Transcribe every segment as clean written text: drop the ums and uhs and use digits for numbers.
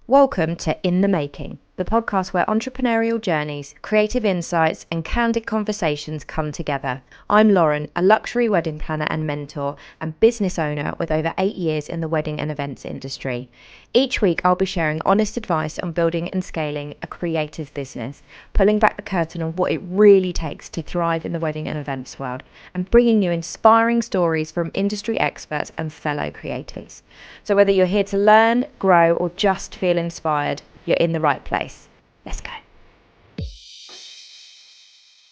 Welcome to In the Making, the podcast where entrepreneurial journeys, creative insights, and candid conversations come together. I'm Lauren, a luxury wedding planner and mentor, and business owner with over 8 years in the wedding and events industry. Each week, I'll be sharing honest advice on building and scaling a creative business, pulling back the curtain on what it really takes to thrive in the wedding and events world, and bringing you inspiring stories from industry experts and fellow creators. So whether you're here to learn, grow, or just feel inspired, you're in the right place. Let's go.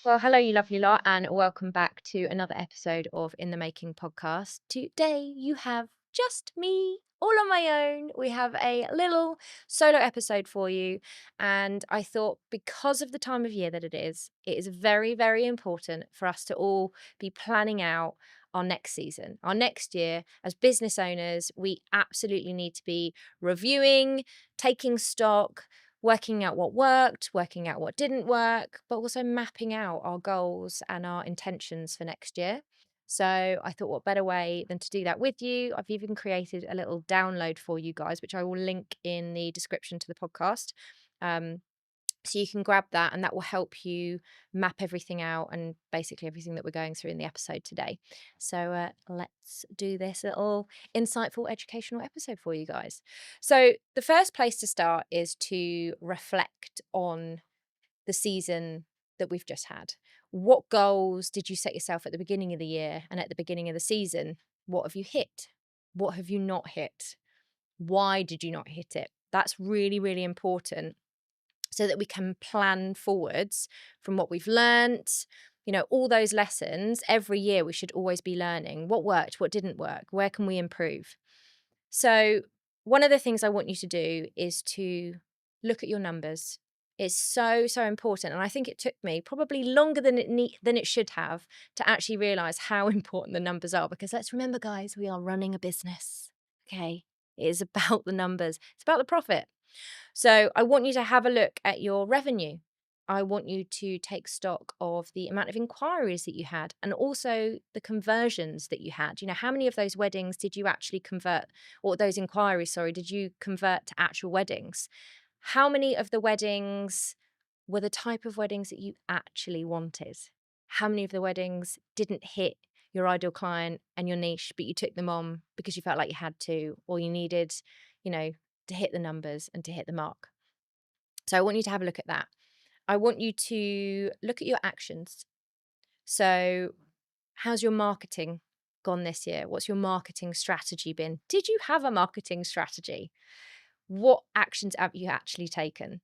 Well, hello, you lovely lot, and welcome back to another episode of In the Making podcast. Today, you have just me, all on my own. We have a little solo episode for you, and I thought because of the time of year that it is very, very important for us to all be planning out our next season, our next year. As business owners, we absolutely need to be reviewing, taking stock, working out what worked, working out what didn't work, but also mapping out our goals and our intentions for next year. So I thought, what better way than to do that with you? I've even created a little download for you guys, which I will link in the description to the podcast. So you can grab that, and that will help you map everything out and basically everything that we're going through in the episode today. So let's do this little insightful educational episode for you guys. So the first place to start is to reflect on the season that we've just had. What goals did you set yourself at the beginning of the year and at the beginning of the season? What have you hit? What have you not hit? Why did you not hit it? That's really, really important, so that we can plan forwards from what we've learnt. You know, all those lessons. Every year we should always be learning what worked, what didn't work, where can we improve. So one of the things I want you to do is to look at your numbers. It's so, so important. And I think it took me probably longer than it should have to actually realise how important the numbers are. Because let's remember, guys, we are running a business. Okay. It is about the numbers. It's about the profit. So I want you to have a look at your revenue. I want you to take stock of the amount of inquiries that you had and also the conversions that you had. You know, how many of those weddings did you actually convert, or those inquiries, sorry, did you convert to actual weddings? How many of the weddings were the type of weddings that you actually wanted? How many of the weddings didn't hit your ideal client and your niche, but you took them on because you felt like you had to, or you needed, to hit the numbers and to hit the mark? So I want you to have a look at that. I want you to look at your actions. So how's your marketing gone this year? What's your marketing strategy been? Did you have a marketing strategy? What actions have you actually taken?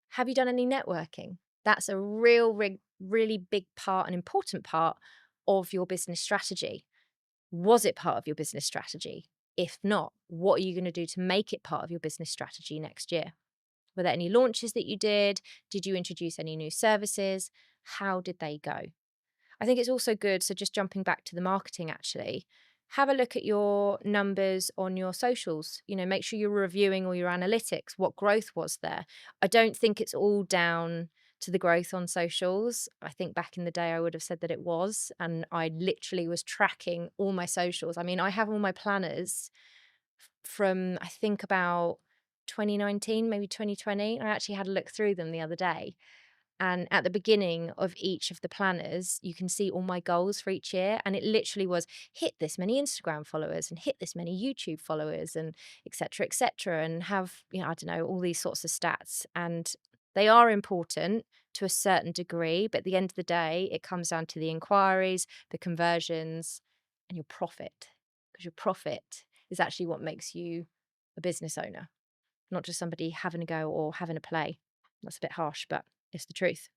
Have you done any networking? That's a really big part, an important part of your business strategy. Was it part of your business strategy? If not, what are you going to do to make it part of your business strategy next year? Were there any launches that you did? Did you introduce any new services? How did they go? I think it's also good, so just jumping back to the marketing actually, have a look at your numbers on your socials. You know, make sure you're reviewing all your analytics. What growth was there? I don't think it's all down to the growth on socials. I think back in the day I would have said that it was, and I literally was tracking all my socials. I mean, I have all my planners from I think about 2019, maybe 2020. I actually had a look through them the other day. And at the beginning of each of the planners, you can see all my goals for each year. And it literally was hit this many Instagram followers and hit this many YouTube followers and et cetera, and have, I don't know, all these sorts of stats. And they are important to a certain degree. But at the end of the day, it comes down to the inquiries, the conversions, and your profit. Because your profit is actually what makes you a business owner, not just somebody having a go or having a play. That's a bit harsh, but it's the truth.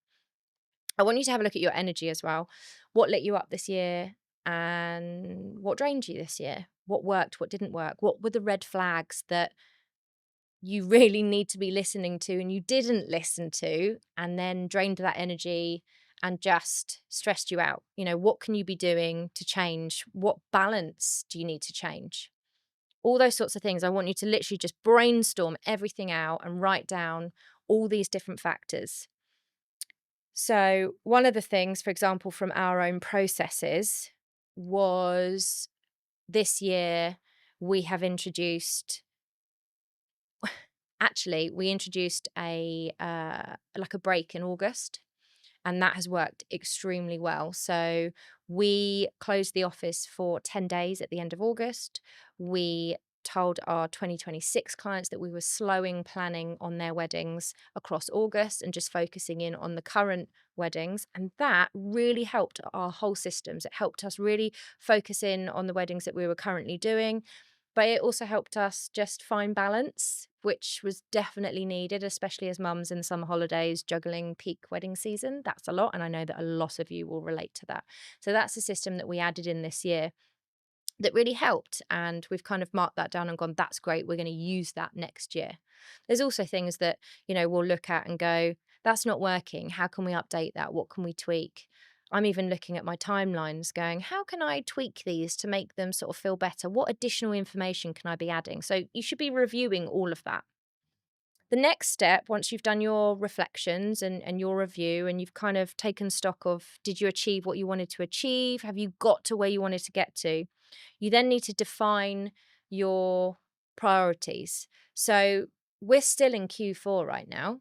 I want you to have a look at your energy as well. What lit you up this year and what drained you this year? What worked, what didn't work? What were the red flags that you really need to be listening to and you didn't listen to, and then drained that energy and just stressed you out? What can you be doing to change? What balance do you need to change? All those sorts of things. I want you to literally just brainstorm everything out and write down all these different factors. So one of the things, for example, from our own processes was this year we have introduced, Actually, we introduced like a break in August, and that has worked extremely well. So we closed the office for 10 days at the end of August. We told our 2026 clients that we were slowing planning on their weddings across August and just focusing in on the current weddings. And that really helped our whole systems. It helped us really focus in on the weddings that we were currently doing. But it also helped us just find balance, which was definitely needed, especially as mums in the summer holidays juggling peak wedding season. That's a lot. And I know that a lot of you will relate to that. So that's a system that we added in this year that really helped. And we've kind of marked that down and gone, that's great. We're going to use that next year. There's also things that, we'll look at and go, that's not working. How can we update that? What can we tweak? I'm even looking at my timelines going, how can I tweak these to make them sort of feel better? What additional information can I be adding? So you should be reviewing all of that. The next step, once you've done your reflections and your review, and you've kind of taken stock of, did you achieve what you wanted to achieve? Have you got to where you wanted to get to? You then need to define your priorities. So we're still in Q4 right now.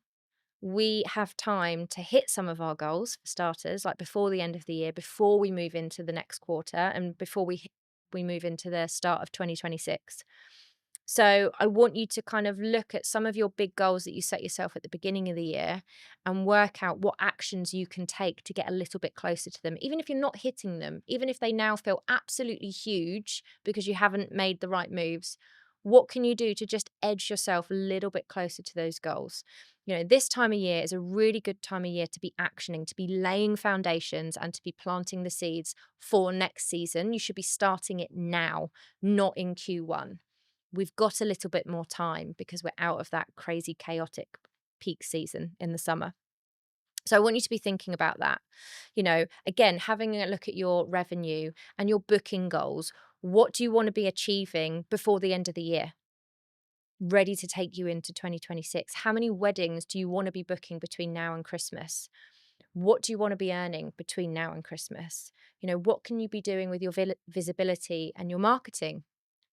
We have time to hit some of our goals for starters, like before the end of the year, before we move into the next quarter, and before we move into the start of 2026. So I want you to kind of look at some of your big goals that you set yourself at the beginning of the year and work out what actions you can take to get a little bit closer to them. Even if you're not hitting them, even if they now feel absolutely huge because you haven't made the right moves, what can you do to just edge yourself a little bit closer to those goals? This time of year is a really good time of year to be actioning, to be laying foundations and to be planting the seeds for next season. You should be starting it now, not in Q1. We've got a little bit more time because we're out of that crazy, chaotic peak season in the summer. So I want you to be thinking about that. Again, having a look at your revenue and your booking goals. What do you want to be achieving before the end of the year? Ready to take you into 2026. How many weddings do you want to be booking between now and Christmas? What do you want to be earning between now and Christmas? What can you be doing with your visibility and your marketing?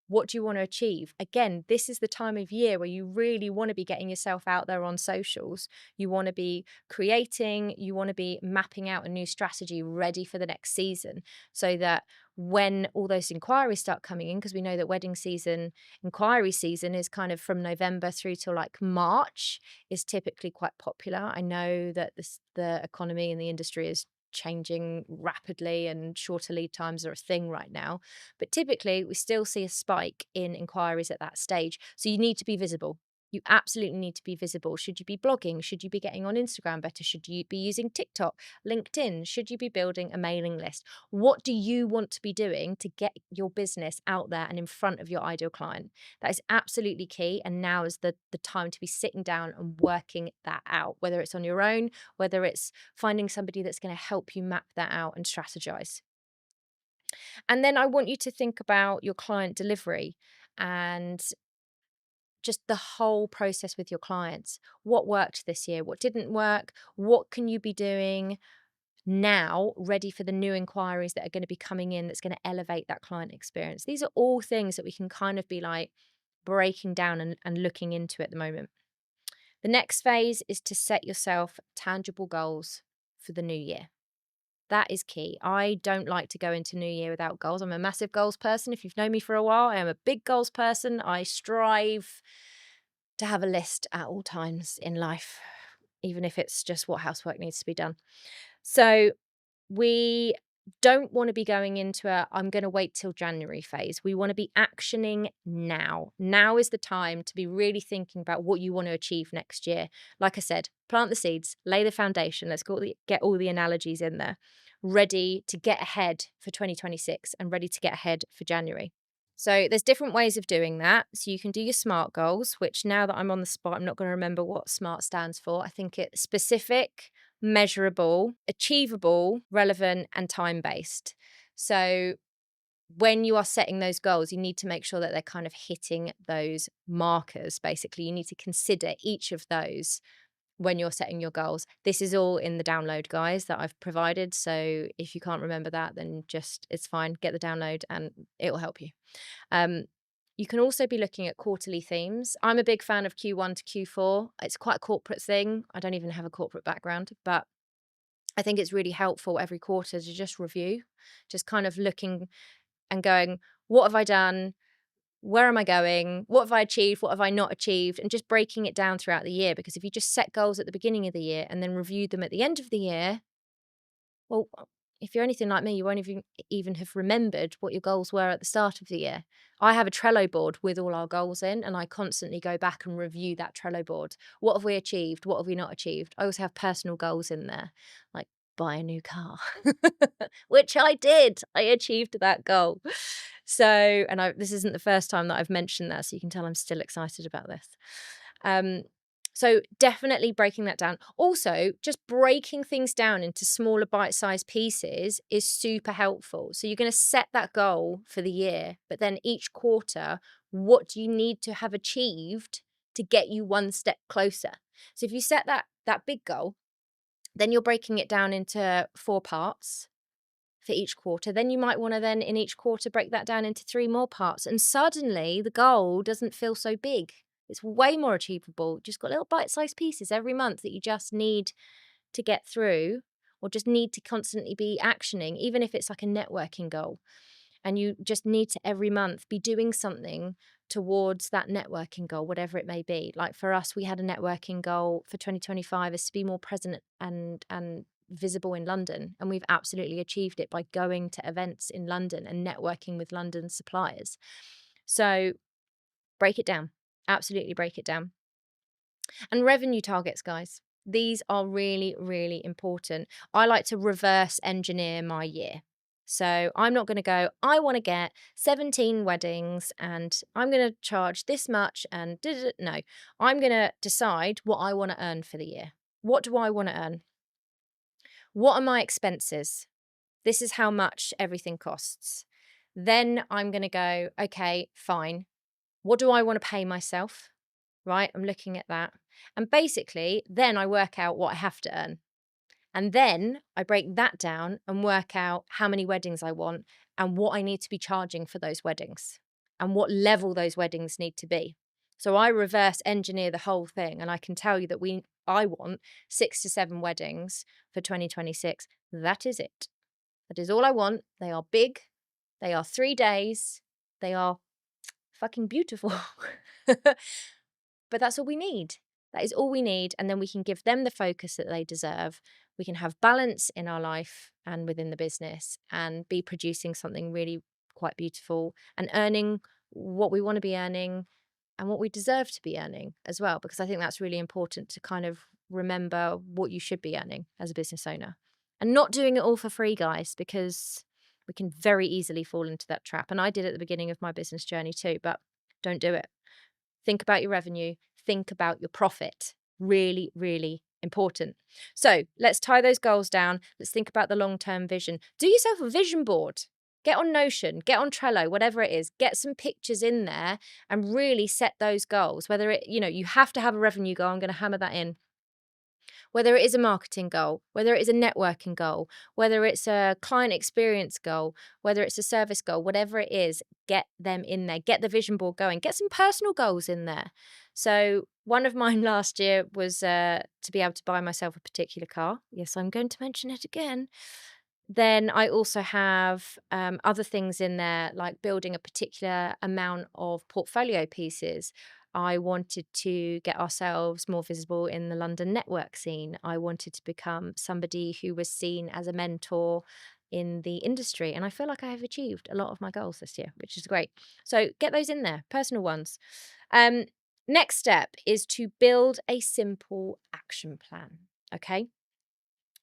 What do you want to achieve? Again, this is the time of year where you really want to be getting yourself out there on socials. You want to be creating, you want to be mapping out a new strategy ready for the next season so that when all those inquiries start coming in, because we know that wedding season, inquiry season is kind of from November through to like March is typically quite popular. I know that the economy and the industry is changing rapidly and shorter lead times are a thing right now. But typically, we still see a spike in inquiries at that stage. So you need to be visible. You absolutely need to be visible. Should you be blogging? Should you be getting on Instagram better? Should you be using TikTok, LinkedIn? Should you be building a mailing list? What do you want to be doing to get your business out there and in front of your ideal client? That is absolutely key. And now is the time to be sitting down and working that out, whether it's on your own, whether it's finding somebody that's going to help you map that out and strategize. And then I want you to think about your client delivery and just the whole process with your clients. What worked this year? What didn't work? What can you be doing now, ready for the new inquiries that are going to be coming in that's going to elevate that client experience? These are all things that we can kind of be like breaking down and looking into at the moment. The next phase is to set yourself tangible goals for the new year. That is key. I don't like to go into New Year without goals. I'm a massive goals person. If you've known me for a while, I am a big goals person. I strive to have a list at all times in life, even if it's just what housework needs to be done. So we don't want to be going into I'm going to wait till January phase. We want to be actioning now. Now is the time to be really thinking about what you want to achieve next year. Like I said, plant the seeds, lay the foundation. Let's get all the analogies in there, ready to get ahead for 2026 and ready to get ahead for January. So there's different ways of doing that. So you can do your SMART goals, which now that I'm on the spot, I'm not going to remember what SMART stands for. I think it's specific, measurable, achievable, relevant, and time-based. So when you are setting those goals, you need to make sure that they're kind of hitting those markers. Basically, you need to consider each of those when you're setting your goals. This is all in the download, guys, that I've provided. So if you can't remember that, then just it's fine. Get the download and it will help you. You can also be looking at quarterly themes. I'm a big fan of Q1 to Q4. It's quite a corporate thing. I don't even have a corporate background, but I think it's really helpful every quarter to just review, just kind of looking and going, what have I done? Where am I going? What have I achieved? What have I not achieved? And just breaking it down throughout the year. Because if you just set goals at the beginning of the year and then review them at the end of the year, well, if you're anything like me, you won't even have remembered what your goals were at the start of the year. I have a Trello board with all our goals in, and I constantly go back and review that Trello board. What have we achieved? What have we not achieved? I also have personal goals in there, like buy a new car, which I did. I achieved that goal. So, and this isn't the first time that I've mentioned that, so you can tell I'm still excited about this. So definitely breaking that down. Also, just breaking things down into smaller bite-sized pieces is super helpful. So you're going to set that goal for the year, but then each quarter, what do you need to have achieved to get you one step closer? So if you set that big goal, then you're breaking it down into 4 parts for each quarter. Then you might want to then in each quarter break that down into 3 more parts. And suddenly the goal doesn't feel so big. It's way more achievable. Just got little bite-sized pieces every month that you just need to get through or just need to constantly be actioning, even if it's like a networking goal. And you just need to every month be doing something towards that networking goal, whatever it may be. Like for us, we had a networking goal for 2025 is to be more present and visible in London. And we've absolutely achieved it by going to events in London and networking with London suppliers. So break it down. Absolutely break it down. And revenue targets, guys. These are really, really important. I like to reverse engineer my year. So I'm not going to go, I want to get 17 weddings and I'm going to charge this much and no. I'm going to decide what I want to earn for the year. What do I want to earn? What are my expenses? This is how much everything costs. Then I'm going to go, okay, fine. What do I want to pay myself? Right? I'm looking at that. And basically, then I work out what I have to earn. And then I break that down and work out how many weddings I want and what I need to be charging for those weddings and what level those weddings need to be. So I reverse engineer the whole thing. And I can tell you that I want 6 to 7 weddings for 2026. That is it. That is all I want. They are big. They are 3 days. They are fucking beautiful. But that's all we need. That is all we need. And then we can give them the focus that they deserve. We can have balance in our life and within the business and be producing something really quite beautiful and earning what we want to be earning and what we deserve to be earning as well. Because I think that's really important to kind of remember what you should be earning as a business owner and not doing it all for free, guys, because we can very easily fall into that trap. And I did at the beginning of my business journey too, but don't do it. Think about your revenue. Think about your profit. Really, really important. So let's tie those goals down. Let's think about the long-term vision. Do yourself a vision board. Get on Notion, get on Trello, whatever it is. Get some pictures in there and really set those goals. Whether it, you have to have a revenue goal. I'm going to hammer that in. Whether it is a marketing goal, whether it is a networking goal, whether it's a client experience goal, whether it's a service goal, whatever it is, get them in there. Get the vision board going. Get some personal goals in there. So one of mine last year was to be able to buy myself a particular car. Yes, I'm going to mention it again. Then I also have other things in there, like building a particular amount of portfolio pieces. I wanted to get ourselves more visible in the London network scene. I wanted to become somebody who was seen as a mentor in the industry. And I feel like I have achieved a lot of my goals this year, which is great. So get those in there, personal ones. Next step is to build a simple action plan. Okay.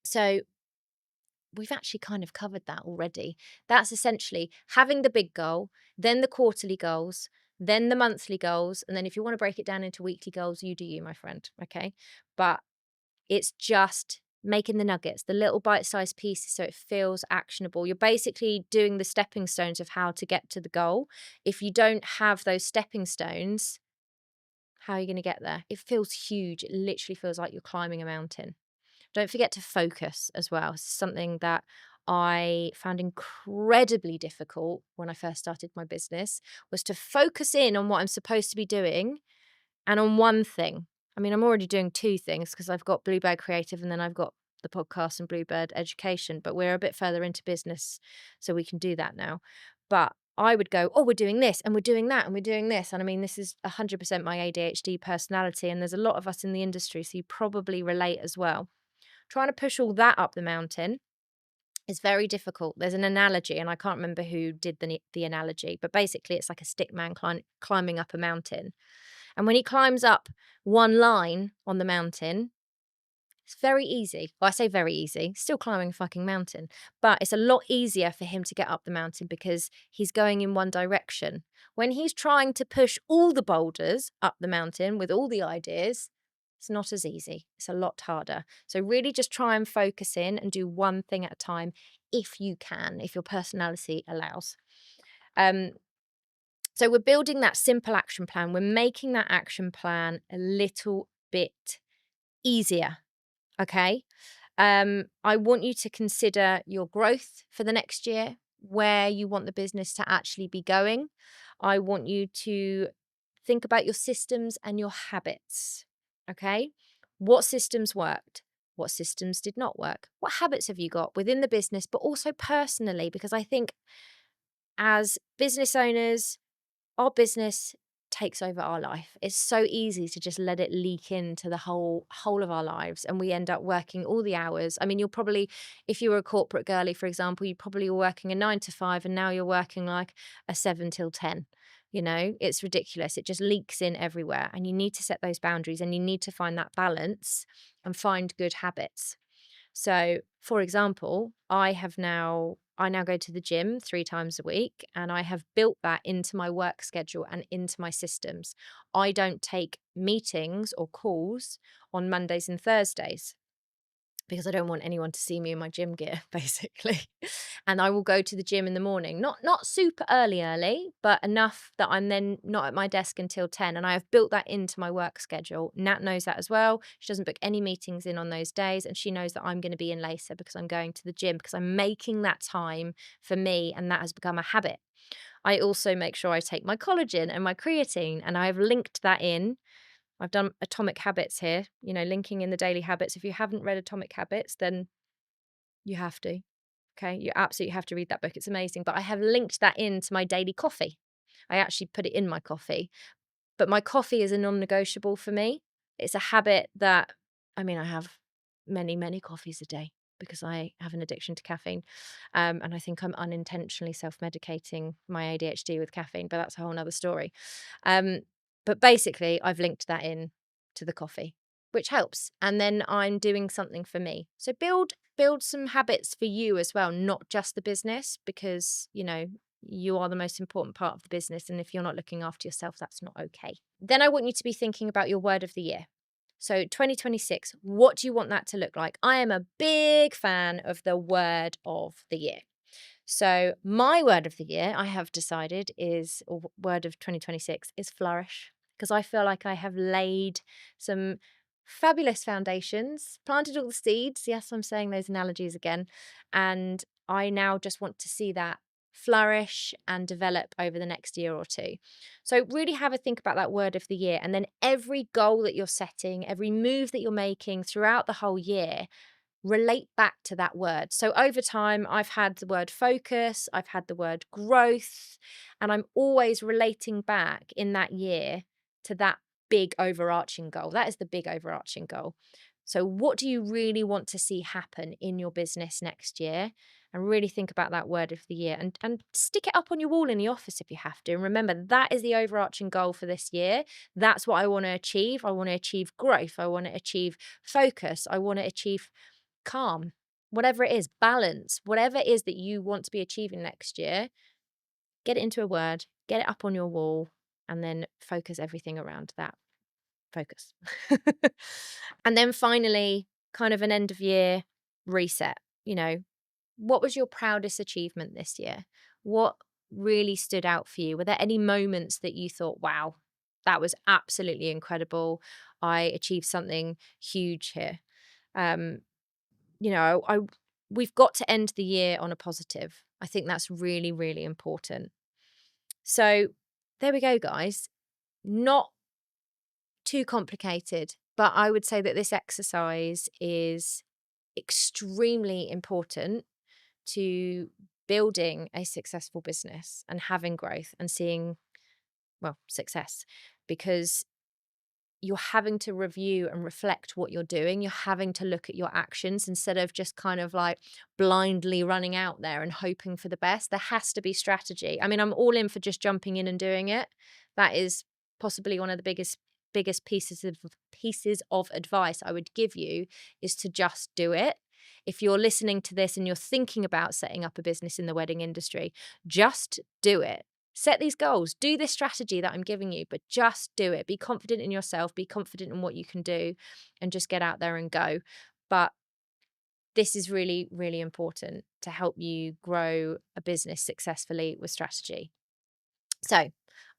So we've actually kind of covered that already. That's essentially having the big goal, then the quarterly goals, then the monthly goals. And then if you want to break it down into weekly goals, you do you, my friend. Okay. But it's just making the nuggets, the little bite-sized pieces so it feels actionable. You're basically doing the stepping stones of how to get to the goal. If you don't have those stepping stones, how are you going to get there? It feels huge. It literally feels like you're climbing a mountain. Don't forget to focus as well. It's something that I found incredibly difficult when I first started my business was to focus in on what I'm supposed to be doing and on one thing. I mean, I'm already doing two things because I've got Bluebird Creative and then I've got the podcast and Bluebird Education, but we're a bit further into business, so we can do that now. But I would go, oh, we're doing this and we're doing that and we're doing this. And I mean, this is 100% my ADHD personality. And there's a lot of us in the industry, so you probably relate as well. Trying to push all that up the mountain is very difficult. There's an analogy, and I can't remember who did the analogy, but basically it's like a stick man climbing up a mountain. And when he climbs up one line on the mountain, it's very easy. Well, I say very easy, still climbing a fucking mountain, but it's a lot easier for him to get up the mountain because he's going in one direction. When he's trying to push all the boulders up the mountain with all the ideas, it's not as easy. It's a lot harder. So really just try and focus in and do one thing at a time if you can, if your personality allows. So we're building that simple action plan. We're making that action plan a little bit easier. Okay. I want you to consider your growth for the next year, where you want the business to actually be going. I want you to think about your systems and your habits. Okay. What systems worked? What systems did not work? What habits have you got within the business, but also personally? Because I think as business owners, our business takes over our life. It's so easy to just let it leak into the whole of our lives, and we end up working all the hours. I mean, you'll probably, if you were a corporate girly, for example, you probably were working a 9 to 5 and now you're working like a 7 till 10. You know, it's ridiculous. It just leaks in everywhere, and you need to set those boundaries and you need to find that balance and find good habits. So, for example, I now go to the gym 3 times a week, and I have built that into my work schedule and into my systems. I don't take meetings or calls on Mondays and Thursdays because I don't want anyone to see me in my gym gear, basically. And I will go to the gym in the morning, not super early, but enough that I'm then not at my desk until 10. And I have built that into my work schedule. Nat knows that as well. She doesn't book any meetings in on those days, and she knows that I'm going to be in later because I'm going to the gym, because I'm making that time for me, and that has become a habit. I also make sure I take my collagen and my creatine, and I've linked that in. I've done Atomic Habits here, linking in the daily habits. If you haven't read Atomic Habits, then you have to. Okay, you absolutely have to read that book. It's amazing. But I have linked that into my daily coffee. I actually put it in my coffee. But my coffee is a non-negotiable for me. It's a habit that, I mean, I have many, many coffees a day because I have an addiction to caffeine. And I think I'm unintentionally self-medicating my ADHD with caffeine, but that's a whole nother story. But basically, I've linked that in to the coffee, which helps. And then I'm doing something for me. So build some habits for you as well, not just the business, because, you are the most important part of the business. And if you're not looking after yourself, that's not okay. Then I want you to be thinking about your word of the year. So 2026, what do you want that to look like? I am a big fan of the word of the year. So my word of the year, I have decided or word of 2026 is flourish, because I feel like I have laid some fabulous foundations, planted all the seeds. Yes, I'm saying those analogies again. And I now just want to see that flourish and develop over the next year or two. So really have a think about that word of the year, and then every goal that you're setting, every move that you're making throughout the whole year, relate back to that word. So over time, I've had the word focus, I've had the word growth, and I'm always relating back in that year to that big overarching goal. That is the big overarching goal. So what do you really want to see happen in your business next year? And really think about that word of the year, and stick it up on your wall in the office if you have to. And remember, that is the overarching goal for this year. That's what I want to achieve. I want to achieve growth. I want to achieve focus. I want to achieve calm, whatever it is, balance, whatever it is that you want to be achieving next year. Get it into a word, get it up on your wall, and then focus everything around that. Focus. And then finally, kind of an end of year reset. What was your proudest achievement this year? What really stood out for you? Were there any moments that you thought, wow, that was absolutely incredible, I achieved something huge here? I we've got to end the year on a positive. I think that's really, really important. So there we go, guys. Not too complicated, but I would say that this exercise is extremely important to building a successful business and having growth and seeing, well, success, because you're having to review and reflect what you're doing. You're having to look at your actions instead of just kind of like blindly running out there and hoping for the best. There has to be strategy. I mean, I'm all in for just jumping in and doing it. That is possibly one of the biggest pieces of advice I would give you, is to just do it. If you're listening to this and you're thinking about setting up a business in the wedding industry, just do it. Set these goals, do this strategy that I'm giving you, but just do it. Be confident in yourself, be confident in what you can do, and just get out there and go. But this is really, really important to help you grow a business successfully with strategy. So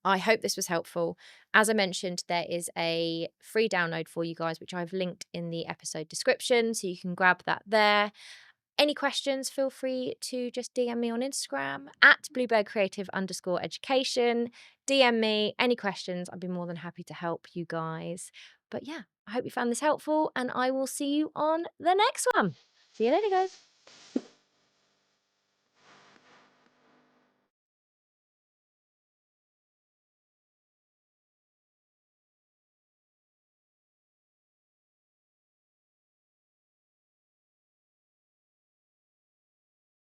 I hope this was helpful. As I mentioned, there is a free download for you guys, which I've linked in the episode description, so you can grab that there. Any questions, feel free to just DM me on Instagram at @BluebirdCreative_education. DM me any questions. I'd be more than happy to help you guys. But yeah, I hope you found this helpful, and I will see you on the next one. See you later, guys.